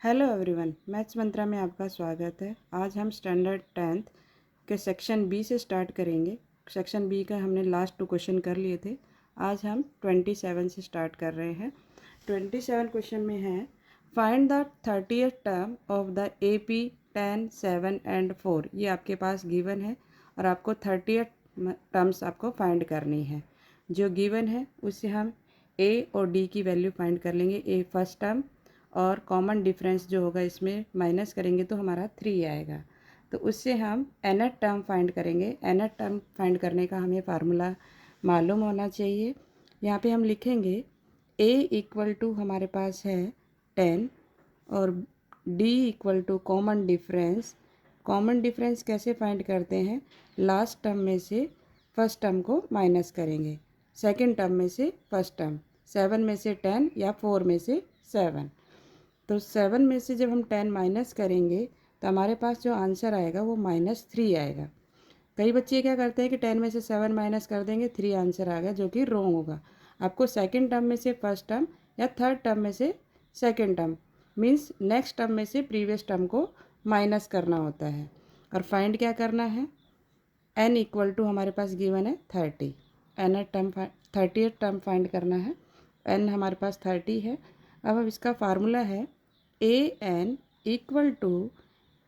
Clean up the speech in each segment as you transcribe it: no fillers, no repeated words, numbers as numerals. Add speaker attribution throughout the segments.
Speaker 1: Hello everyone, maths मंत्रा में आपका स्वागत है। आज हम स्टैंडर्ड 10th के सेक्शन बी से स्टार्ट करेंगे। सेक्शन बी का हमने लास्ट 2 क्वेश्चन कर लिए थे। आज हम 27 से स्टार्ट कर रहे हैं। 27 क्वेश्चन में है find the 30th term of the AP 10, 7 and 4। ये आपके पास गिवन है और आपको 30th टर्म्स आपको फाइंड करनी है। जो गिवन है उससे हम A और D की वैल्यू फाइंड कर लेंगे। A फर्स्ट टर्म और कॉमन डिफरेंस जो होगा इसमें माइनस करेंगे तो हमारा 3 आएगा। तो उससे हम nth टर्म फाइंड करेंगे। nth टर्म फाइंड करने का हमें फार्मूला मालूम होना चाहिए। यहाँ पे हम लिखेंगे a इक्वल टू हमारे पास है 10 और d equal to common difference. Common difference कैसे फाइंड करते हैं? लास्ट टर्म में से फर्स्ट टर्म को माइनस करेंगे, सेकेंड टर्म में से फर्स्ट टर्म, 7 में से 10 या 4 में से 7। तो 7 में से जब हम 10 माइनस करेंगे तो हमारे पास जो आंसर आएगा वो -3 आएगा। कई बच्चे क्या करते हैं कि 10 में से 7 माइनस कर देंगे, 3 आंसर आ गया, जो कि रॉन्ग होगा। आपको सेकंड टर्म में से फर्स्ट टर्म या थर्ड टर्म में से second term means next term में से प्रीवियस टर्म को माइनस करना होता है। और फाइंड क्या करना है? n इक्वल टू हमारे पास गिवन है 30। n term 30th term find करना है। n हमारे पास 30 है। अब इसका फार्मूला है an equal to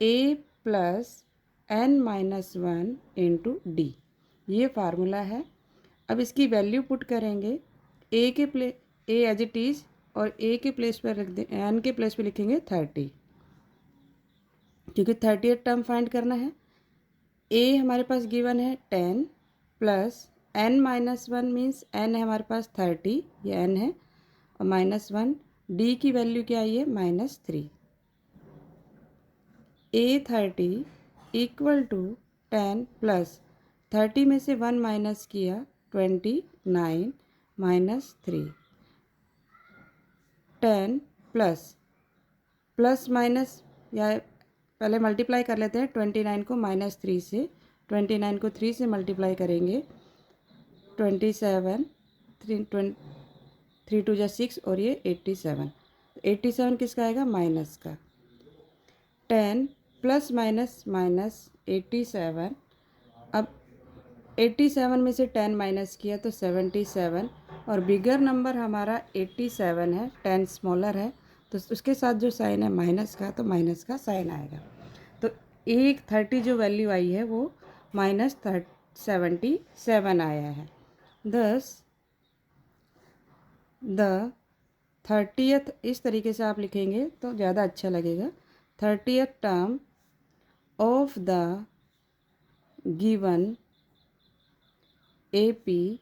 Speaker 1: a plus n-1 into D. ये फार्मूला है। अब इसकी वैल्यू पुट करेंगे। a के place a as it is और a के प्लेस पर रख दे, n के प्लेस पे लिखेंगे 30, क्योंकि 30th टर्म फाइंड करना है। a हमारे पास गिवन है 10 प्लस n-1 मीन्स n है हमारे पास 30, ये n है, और -1। d की वैल्यू क्या आई है? -3। A30 इक्वल टू 10 प्लस 30 में से 1 माइनस किया 29 -3। 10 प्लस प्लस माइनस या पहले मल्टीप्लाई कर लेते हैं। 29 को -3 से, 29 को 3 से मल्टीप्लाई करेंगे 27, 3 2 जा 6 और ये 87। 87 किसका आएगा? माइनस का। 10 प्लस माइनस माइनस 87। अब 87 में से 10 माइनस किया तो 77, और बिगर नंबर हमारा 87 है, 10 स्मॉलर है, तो उसके साथ जो साइन है माइनस का, तो माइनस का साइन आएगा। तो 30 जो वैल्यू आई है वो -77 आया है। दस द 30th इस तरीके से आप लिखेंगे तो ज़्यादा अच्छा लगेगा। 30th term of the given AP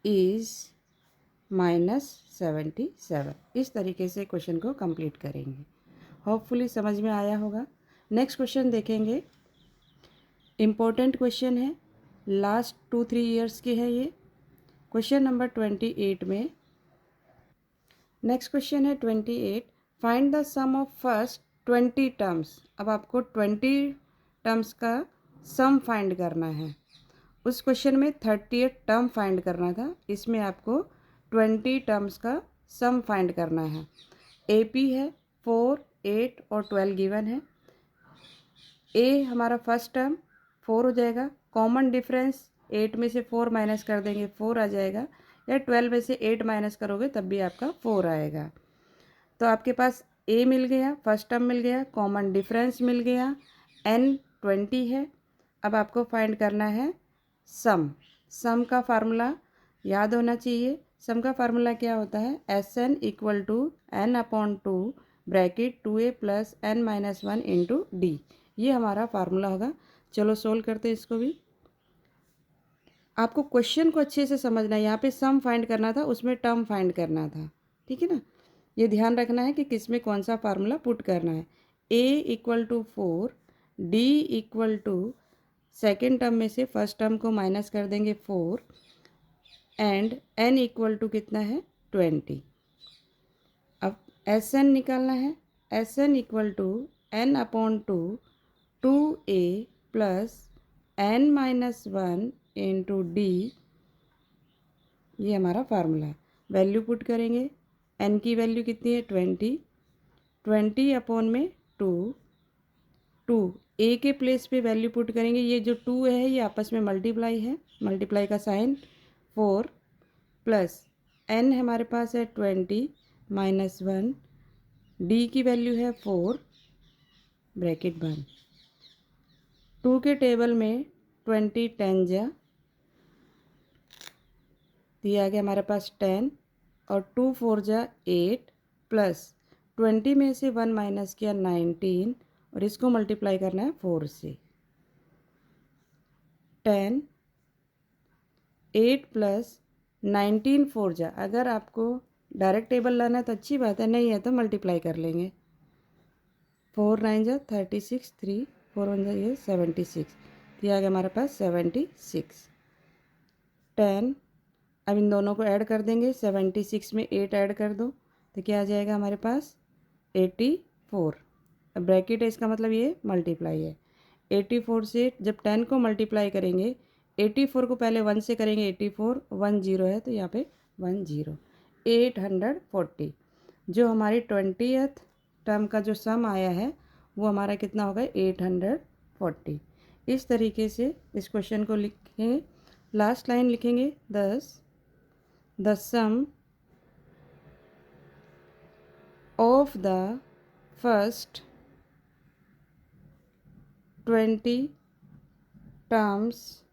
Speaker 1: is -77। इस तरीके से क्वेश्चन को कंप्लीट करेंगे। होपफुली समझ में आया होगा। नेक्स्ट क्वेश्चन देखेंगे। इम्पोर्टेंट क्वेश्चन है, लास्ट 2-3 ईयर्स के है ये। क्वेश्चन नंबर 28 में, नेक्स्ट क्वेश्चन है 28, find the sum of first 20 terms. अब आपको 20 टर्म्स का सम फाइंड करना है। उस क्वेश्चन में 30th टर्म फाइंड करना था, इसमें आपको 20 टर्म्स का सम फाइंड करना है। AP है 4, 8 और 12 गिवन है। A हमारा फर्स्ट टर्म 4 हो जाएगा। कॉमन डिफरेंस 8 में से 4 माइनस कर देंगे, 4 आ जाएगा, या 12 में से 8 माइनस करोगे तब भी आपका 4 आएगा। तो आपके पास A मिल गया, फर्स्ट टर्म मिल गया, कॉमन डिफरेंस मिल गया, n 20 है। अब आपको फाइंड करना है सम का फार्मूला याद होना चाहिए। सम का फार्मूला क्या होता है? Sn equal to n/2 bracket 2a plus n-1 into D. ये हमारा फार्मूला होगा। चलो सोल्व करते हैं इसको भी। आपको क्वेश्चन को अच्छे से समझना है। यहाँ पे सम फाइंड करना था, उसमें टर्म फाइंड करना था, ठीक है ना। ये ध्यान रखना है कि किस में कौन सा फार्मूला पुट करना है। a equal to 4, d equal to second term में से फर्स्ट टर्म को माइनस कर देंगे 4, एंड n इक्वल टू कितना है? 20। अब Sn निकालना है। Sn equal to n/2 2a plus n-1 into D. ये हमारा फार्मूला है। वैल्यू पुट करेंगे। n की वैल्यू कितनी है? 20, 20 अपॉन में 2, 2 ए के प्लेस पे वैल्यू पुट करेंगे, ये जो 2 है ये आपस में मल्टीप्लाई है, मल्टीप्लाई का साइन 4 प्लस एन हमारे पास है 20 माइनस 1, डी की वैल्यू है 4 ब्रैकेट बंद। 2 के टेबल में 20 10 जा दिया गया हमारे पास 10 और 2 4 जा 8 प्लस 20 में से 1 माइनस किया 19 और इसको मल्टीप्लाई करना है 4 से। 10 8 प्लस 19 4 जा, अगर आपको डायरेक्ट टेबल लाना है तो अच्छी बात है, नहीं है तो मल्टीप्लाई कर लेंगे। 4 9 जा 36, 3 4 1 जा ये 76, तो आ गया हमारे पास 76। 10 अब इन दोनों को ऐड कर देंगे, 76 में 8 ऐड कर दो तो क्या आ जाएगा हमारे पास 84। अब ब्रैकेट है इसका मतलब ये मल्टीप्लाई है। 84 से जब 10 को मल्टीप्लाई करेंगे, 84 को पहले 1 से करेंगे, 84 1 0 है तो यहाँ पे 1 0, 840। जो हमारी 20th टर्म का जो सम आया है वो हमारा कितना होगा 840। इस तरीके से इस क्वेश्चन को लिखेंगे। लास्ट लाइन लिखेंगे 10, the sum of the first 20 terms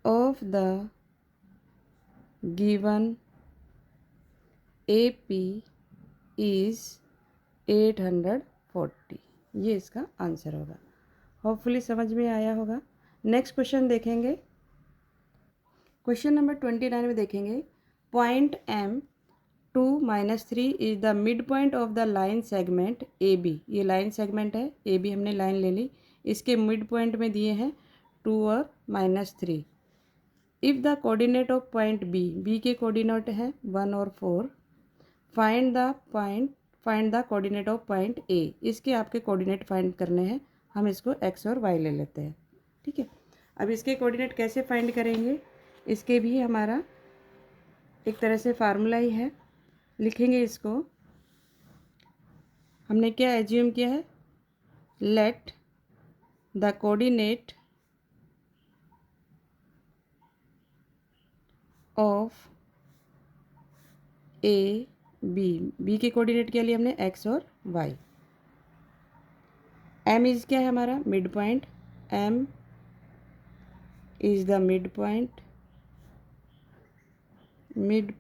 Speaker 1: of the given AP is 840। ये इसका आंसर होगा। होपफुली समझ में आया होगा। नेक्स्ट क्वेश्चन देखेंगे। क्वेश्चन नंबर 29 में देखेंगे, point M 2 -3 is the mid point of the line segment AB। ये लाइन सेगमेंट है, AB हमने लाइन ले ली, इसके मिड पॉइंट में दिए हैं 2 और -3। If the coordinate of point B के कोऑर्डिनेट हैं 1 और 4, find the coordinate of point A। इसके आपके कोऑर्डिनेट फाइंड करने हैं, हम इसको x और y ले लेते हैं। ठीक है, अब इसके कोऑर्डिनेट कैसे फाइंड करेंगे, इसके भी हमारा एक तरह से फार्मूला ही है, लिखेंगे इसको। हमने क्या एज्यूम किया है, let the coordinate of A B के कोऑर्डिनेट के लिए हमने x और y। m इज क्या है हमारा mid point, m is the mid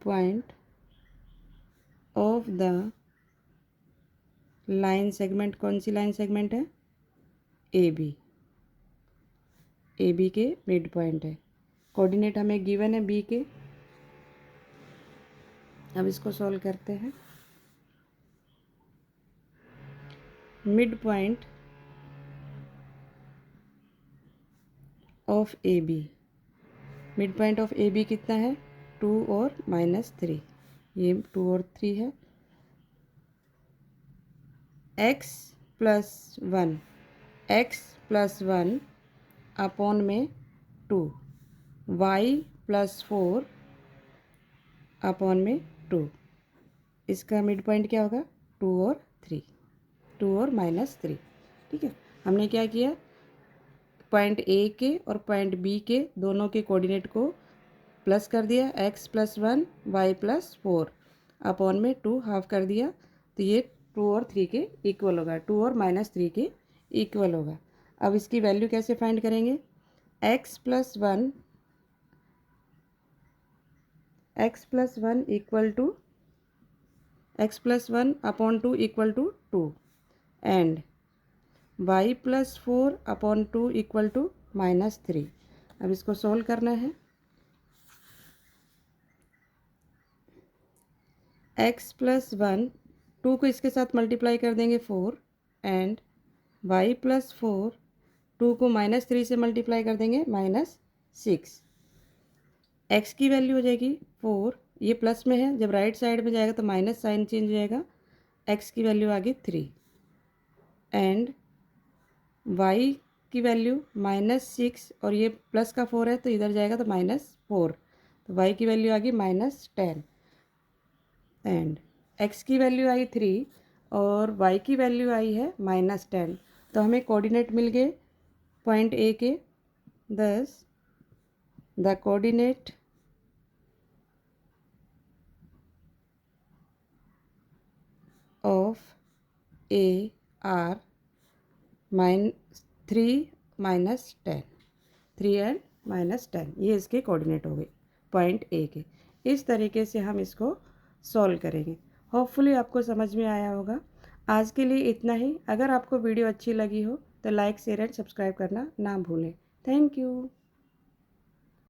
Speaker 1: point of the line segment. कौन सी लाइन सेगमेंट है, ए बी के मिड पॉइंट है। कोऑर्डिनेट हमें गिवन है बी के। अब इसको सॉल्व करते हैं। Mid point of A B, mid point of A B कितना है 2 और -3, ये 2 और 3 है। x प्लस वन अपॉन में 2, y प्लस 4 अपॉन में 2, इसका मिड पॉइंट क्या होगा 2 और 3, 2 और -3। ठीक है, हमने क्या किया, पॉइंट ए के और पॉइंट बी के दोनों के कोऑर्डिनेट को प्लस कर दिया, x plus 1 y plus 4 upon में 2 हाफ कर दिया, तो ये 2 और 3 के इक्वल होगा, 2 और -3 के इक्वल होगा। अब इसकी वैल्यू कैसे फाइंड करेंगे, x plus 1 equal to x plus 1 upon 2 equal to 2 and y plus 4 upon 2 equal to -3। अब इसको सॉल्व करना है। x प्लस 1, 2 को इसके साथ मल्टीप्लाई कर देंगे 4 एंड y प्लस 4, 2 को -3 से मल्टीप्लाई कर देंगे -6। x की वैल्यू हो जाएगी 4, ये प्लस में है, जब राइट साइड में जाएगा तो माइनस साइन चेंज हो जाएगा, x की वैल्यू आ गई 3 एंड y की वैल्यू -6 और ये प्लस का 4 है तो इधर जाएगा तो -4, तो y की वैल्यू आ गई -10 एंड x की वैल्यू आई 3 और y की वैल्यू आई है -10। तो हमें कोऑर्डिनेट मिल गए पॉइंट ए के। दस the coordinate of A R -3 3 and -10, ये इसके कोऑर्डिनेट हो गए पॉइंट ए के। इस तरीके से हम इसको सॉल्व करेंगे। होपफुली आपको समझ में आया होगा। आज के लिए इतना ही। अगर आपको वीडियो अच्छी लगी हो तो लाइक शेयर एंड सब्सक्राइब करना ना भूलें। Thank you.